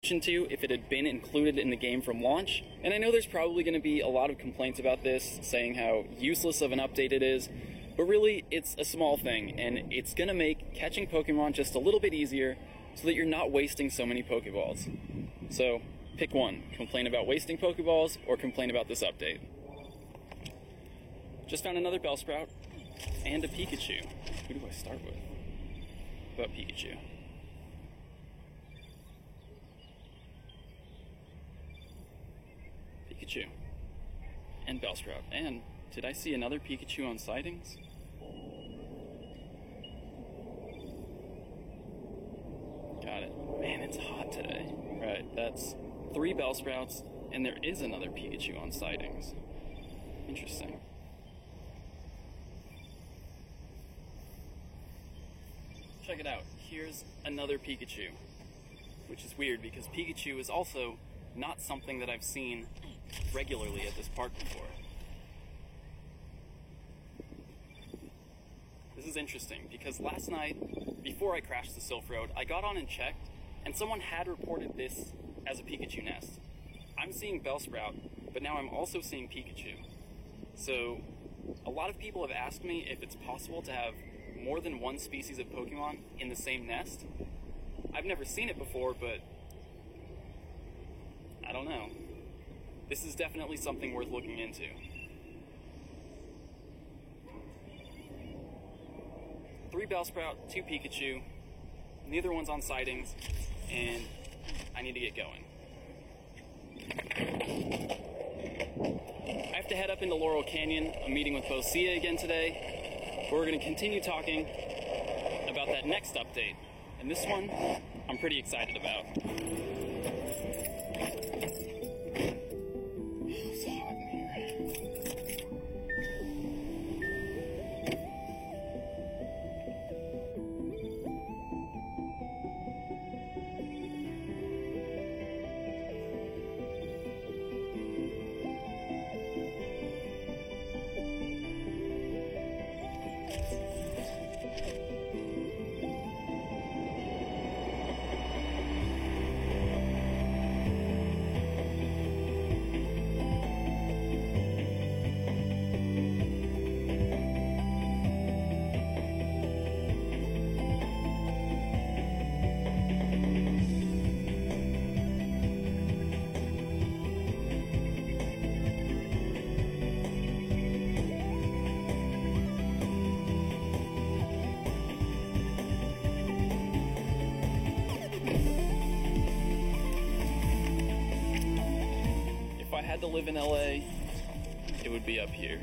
to if it had been included in the game from launch, and I know there's probably going to be a lot of complaints about this, saying how useless of an update it is, but really it's a small thing, and it's going to make catching Pokemon just a little bit easier so that you're not wasting so many Pokeballs. So pick one: complain about wasting Pokeballs or complain about this update. Just found another Bellsprout and a Pikachu. Who do I start with? About Pikachu. Pikachu and Bellsprout. And did I see another Pikachu on sightings? Got it. Man, it's hot today. Right, that's 3 Bellsprouts, and there is another Pikachu on sightings. Interesting. Check it out. Here's another Pikachu, which is weird because Pikachu is also not something that I've seen regularly at this park before. This is interesting because last night, before I crashed the Sylph Road, I got on and checked, and someone had reported this as a Pikachu nest. I'm seeing Bellsprout, but now I'm also seeing Pikachu. So, a lot of people have asked me if it's possible to have more than one species of Pokemon in the same nest. I've never seen it before, but I don't know. This is definitely something worth looking into. Three Bellsprout, 2 Pikachu, neither one's on sightings, and I need to get going. I have to head up into Laurel Canyon. I'm meeting with Bosia again today. We're going to continue talking about that next update, and this one I'm pretty excited about. It's hot in here. If I had to live in LA, it would be up here.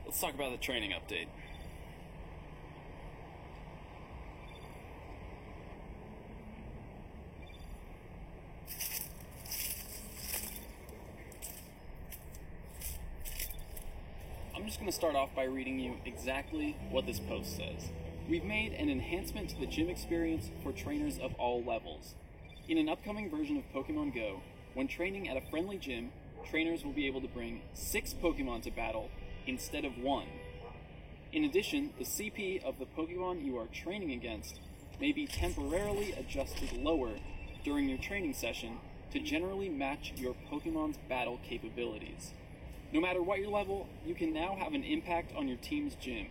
Let's talk about the training update. I'm just going to start off by reading you exactly what this post says. We've made an enhancement to the gym experience for trainers of all levels. In an upcoming version of Pokemon Go, when training at a friendly gym, trainers will be able to bring 6 Pokemon to battle instead of 1. In addition, the CP of the Pokemon you are training against may be temporarily adjusted lower during your training session to generally match your Pokemon's battle capabilities. No matter what your level, you can now have an impact on your team's gym.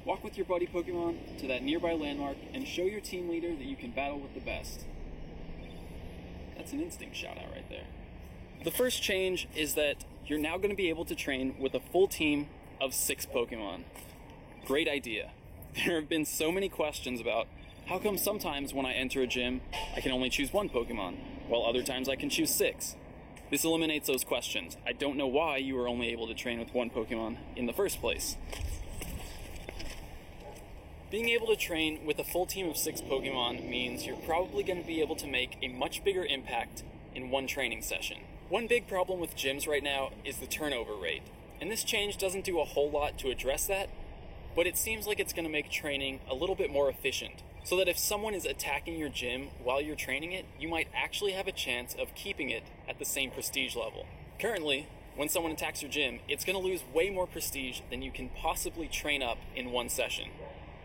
Walk with your buddy Pokemon to that nearby landmark and show your team leader that you can battle with the best. That's an instinct shout out right there. The first change is that you're now going to be able to train with a full team of 6 Pokemon. Great idea. There have been so many questions about how come sometimes when I enter a gym, I can only choose 1 Pokemon, while other times I can choose 6. This eliminates those questions. I don't know why you were only able to train with one Pokemon in the first place. Being able to train with a full team of 6 Pokemon means you're probably going to be able to make a much bigger impact in one training session. One big problem with gyms right now is the turnover rate, and this change doesn't do a whole lot to address that, but it seems like it's going to make training a little bit more efficient, so that if someone is attacking your gym while you're training it, you might actually have a chance of keeping it at the same prestige level. Currently, when someone attacks your gym, it's going to lose way more prestige than you can possibly train up in one session.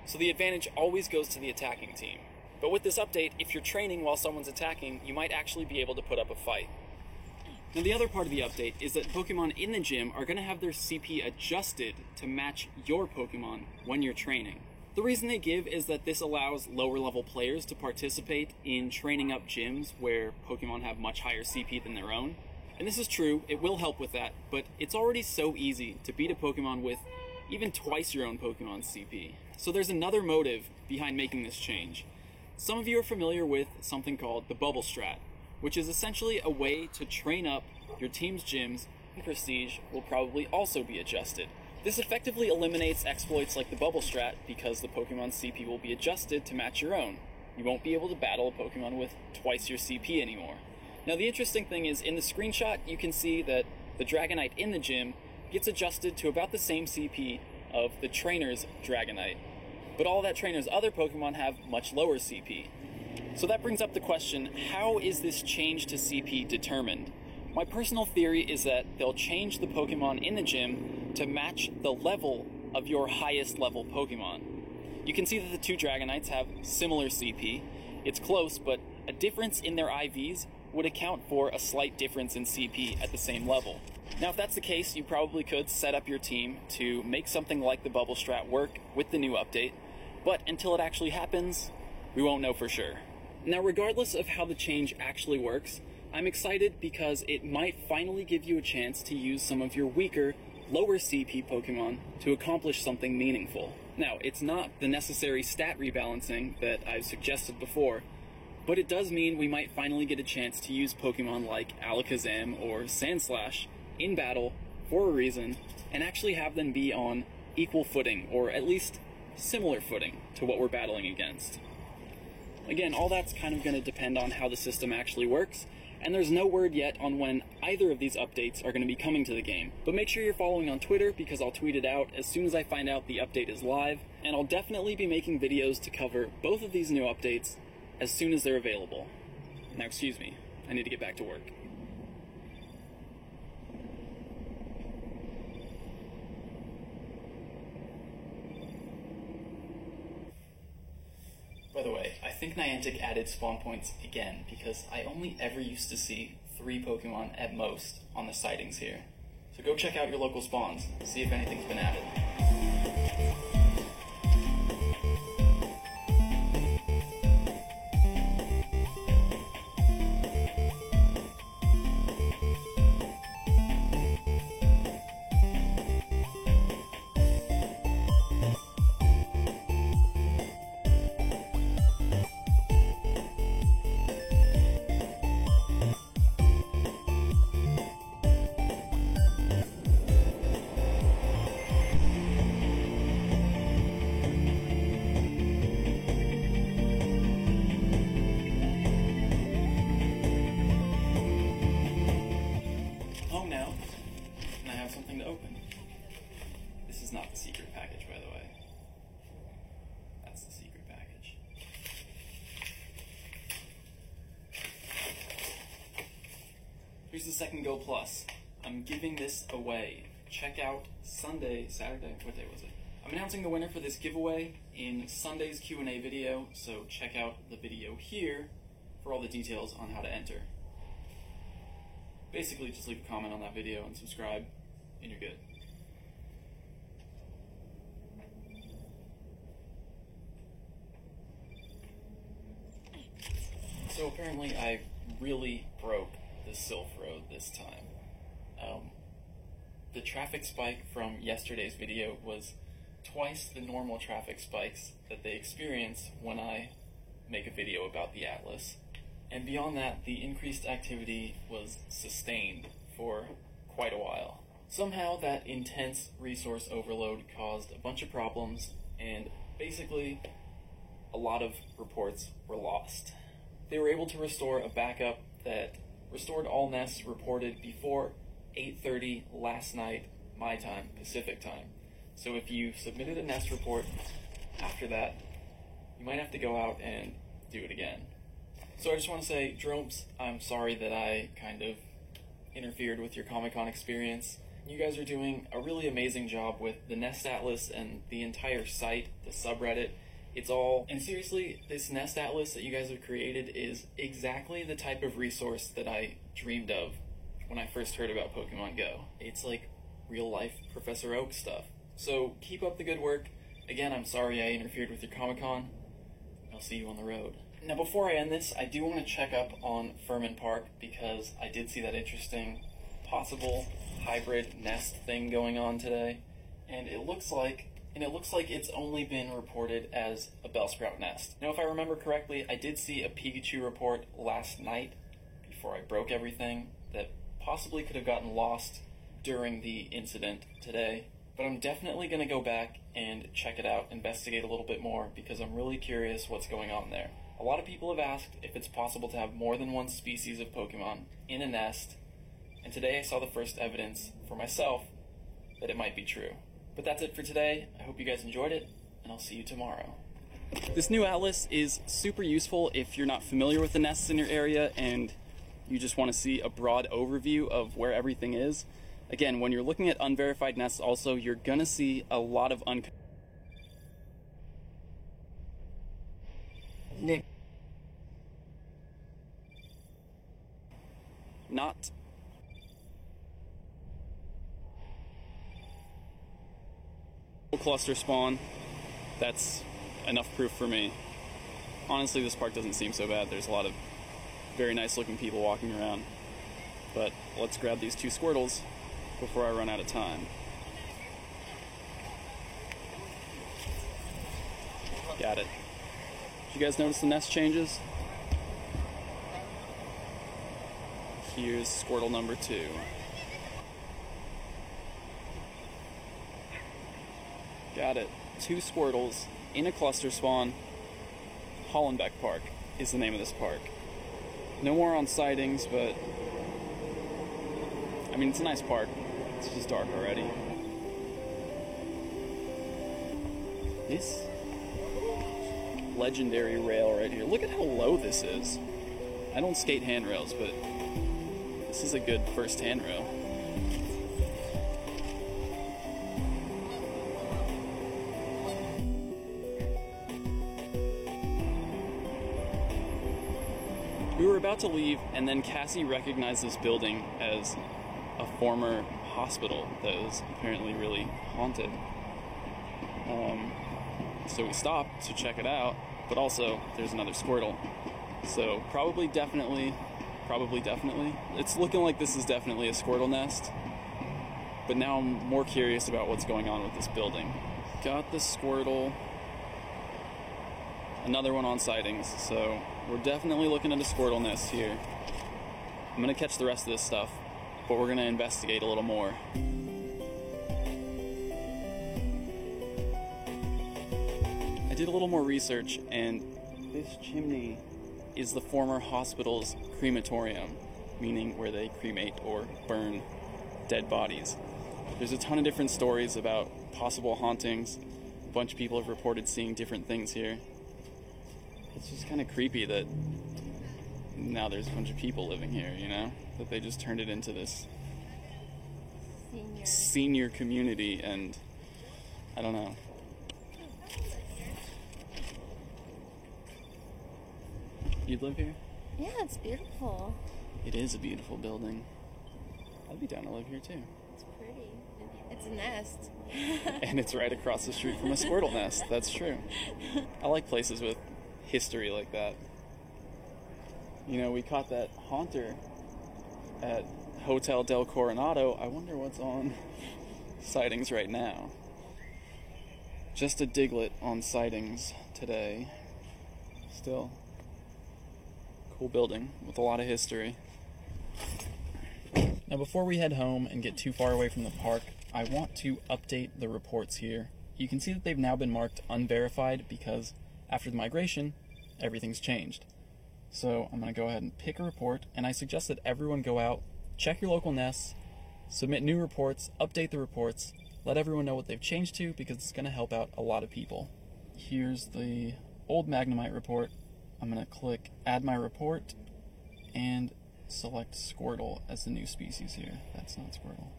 So the advantage always goes to the attacking team. But with this update, if you're training while someone's attacking, you might actually be able to put up a fight. Now the other part of the update is that Pokemon in the gym are going to have their CP adjusted to match your Pokemon when you're training. The reason they give is that this allows lower level players to participate in training up gyms where Pokemon have much higher CP than their own. And this is true, it will help with that, but it's already so easy to beat a Pokemon with even twice your own Pokemon's CP. So there's another motive behind making this change. Some of you are familiar with something called the Bubble Strat, which is essentially a way to train up your team's gyms, and prestige will probably also be adjusted. This effectively eliminates exploits like the Bubble Strat because the Pokemon's CP will be adjusted to match your own. You won't be able to battle a Pokemon with twice your CP anymore. Now the interesting thing is, in the screenshot you can see that the Dragonite in the gym gets adjusted to about the same CP of the trainer's Dragonite, but all that trainer's other Pokemon have much lower CP. So that brings up the question, how is this change to CP determined? My personal theory is that they'll change the Pokemon in the gym to match the level of your highest level Pokemon. You can see that the 2 Dragonites have similar CP. It's close, but a difference in their IVs would account for a slight difference in CP at the same level. Now, if that's the case, you probably could set up your team to make something like the Bubble Strat work with the new update, but until it actually happens, we won't know for sure. Now, regardless of how the change actually works, I'm excited because it might finally give you a chance to use some of your weaker, lower CP Pokemon to accomplish something meaningful. Now, it's not the necessary stat rebalancing that I've suggested before, but it does mean we might finally get a chance to use Pokemon like Alakazam or Sandslash in battle for a reason, and actually have them be on equal footing, or at least similar footing to what we're battling against. Again, all that's kind of going to depend on how the system actually works, and there's no word yet on when either of these updates are going to be coming to the game. But make sure you're following on Twitter, because I'll tweet it out as soon as I find out the update is live, and I'll definitely be making videos to cover both of these new updates as soon as they're available. Now, excuse me, I need to get back to work. By the way, I think Niantic added spawn points again, because I only ever used to see 3 Pokemon at most on the sightings here. So go check out your local spawns, see if anything's been added. Something to open. This is not the secret package, by the way. That's the secret package. Here's the second Go Plus. I'm giving this away. Check out Saturday, what day was it? I'm announcing the winner for this giveaway in Sunday's Q&A video, so check out the video here for all the details on how to enter. Basically, just leave a comment on that video and subscribe, and you're good. So apparently I really broke the Sylph Road this time. The traffic spike from yesterday's video was twice the normal traffic spikes that they experience when I make a video about the Atlas. And beyond that, the increased activity was sustained for quite a while. Somehow that intense resource overload caused a bunch of problems, and basically a lot of reports were lost. They were able to restore a backup that restored all nests reported before 8:30 last night, my time, Pacific time. So if you submitted a nest report after that, you might have to go out and do it again. So I just want to say, Dromps, I'm sorry that I kind of interfered with your Comic-Con experience. You guys are doing a really amazing job with the Nest Atlas and the entire site, the subreddit. And seriously, this Nest Atlas that you guys have created is exactly the type of resource that I dreamed of when I first heard about Pokemon Go. It's like real-life Professor Oak stuff. So keep up the good work. Again, I'm sorry I interfered with your Comic-Con. I'll see you on the road. Now, before I end this, I do want to check up on Furman Park because I did see that interesting possible hybrid nest thing going on today, and it looks like it's only been reported as a Bellsprout nest. Now, if I remember correctly, I did see a Pikachu report last night before I broke everything that possibly could have gotten lost during the incident today, but I'm definitely going to go back and check it out, investigate a little bit more, because I'm really curious what's going on there. A lot of people have asked if it's possible to have more than one species of Pokemon in a nest, and today I saw the first evidence for myself that it might be true. But that's it for today. I hope you guys enjoyed it, and I'll see you tomorrow. This new atlas is super useful if you're not familiar with the nests in your area and you just want to see a broad overview of where everything is. Again, when you're looking at unverified nests also, you're gonna see a lot of Nick. Not cluster spawn. That's enough proof for me. Honestly, this park doesn't seem so bad. There's a lot of very nice looking people walking around. But let's grab these 2 Squirtles before I run out of time. Got it. Did you guys notice the nest changes? Here's Squirtle number 2. Got it. 2 Squirtles in a cluster spawn. Hollenbeck Park is the name of this park. No more on sightings, but I mean, it's a nice park. It's just dark already. This legendary rail right here. Look at how low this is. I don't skate handrails, but this is a good first handrail. We were about to leave, and then Cassie recognized this building as a former hospital that was apparently really haunted. So we stopped to check it out, but also there's another Squirtle. So probably definitely, it's looking like this is definitely a Squirtle nest, but now I'm more curious about what's going on with this building. Got the Squirtle, another one on sightings, so we're definitely looking at a Squirtle nest here. I'm gonna catch the rest of this stuff, but we're gonna investigate a little more. I did a little more research, and this chimney is the former hospital's crematorium, meaning where they cremate or burn dead bodies. There's a ton of different stories about possible hauntings. A bunch of people have reported seeing different things here. It's just kind of creepy that now there's a bunch of people living here, you know? That they just turned it into this senior community, and I don't know. You'd live here? Yeah, it's beautiful. It is a beautiful building. I'd be down to live here too. It's pretty. It's a nest. And it's right across the street from a Squirtle nest. That's true. I like places with history like that. You know, we caught that haunter at Hotel del Coronado. I wonder what's on sightings right now. Just a Diglett on sightings today. Still cool building with a lot of history. Now before we head home and get too far away from the park, I want to update the reports here. You can see that they've now been marked unverified because after the migration, everything's changed. So I'm going to go ahead and pick a report, and I suggest that everyone go out, check your local nests, submit new reports, update the reports, let everyone know what they've changed to because it's going to help out a lot of people. Here's the old Magnemite report. I'm going to click Add My Report and select Squirtle as the new species here. That's not Squirtle.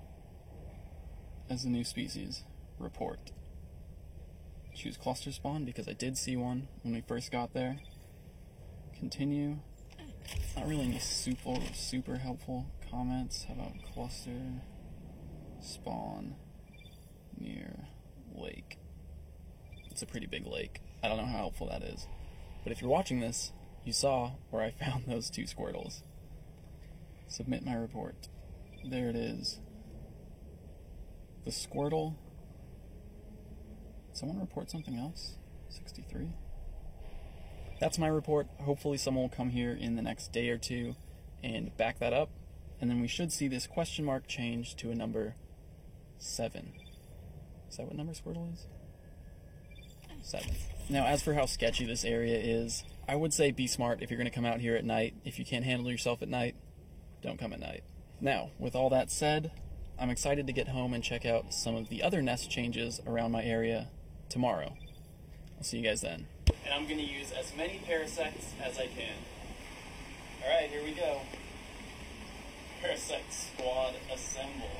As the new species. Report. Choose cluster spawn because I did see one when we first got there. Continue. Not really any super helpful comments. How about cluster spawn near lake? It's a pretty big lake. I don't know how helpful that is. But if you're watching this, you saw where I found those 2 Squirtles. Submit my report. There it is. The Squirtle. Someone report something else? 63? That's my report. Hopefully someone will come here in the next day or two and back that up. And then we should see this question mark change to a number 7. Is that what number Squirtle is? 7. Now, as for how sketchy this area is, I would say be smart if you're going to come out here at night. If you can't handle yourself at night, don't come at night. Now, with all that said, I'm excited to get home and check out some of the other nest changes around my area tomorrow. I'll see you guys then. And I'm going to use as many parasects as I can. Alright, here we go. Parasect squad assemble.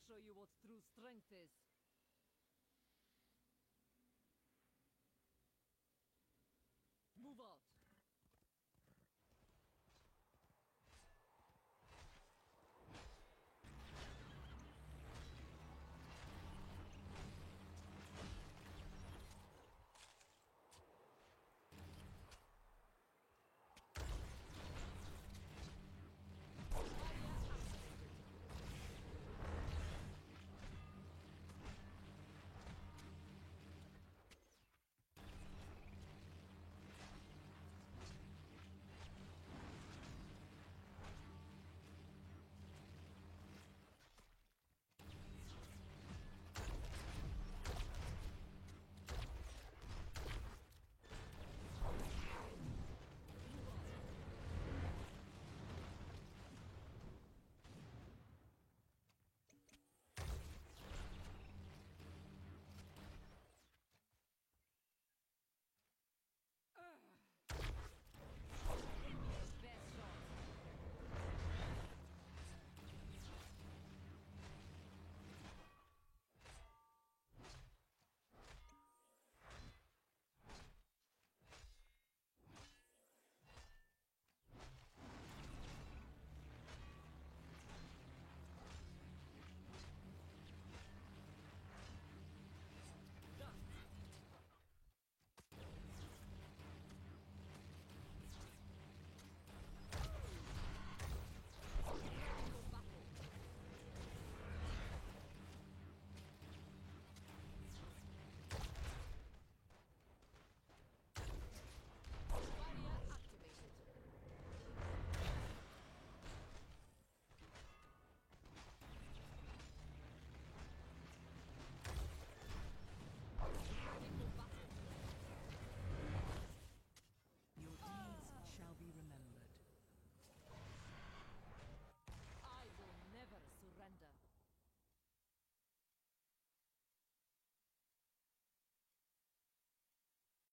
show you what true strength is.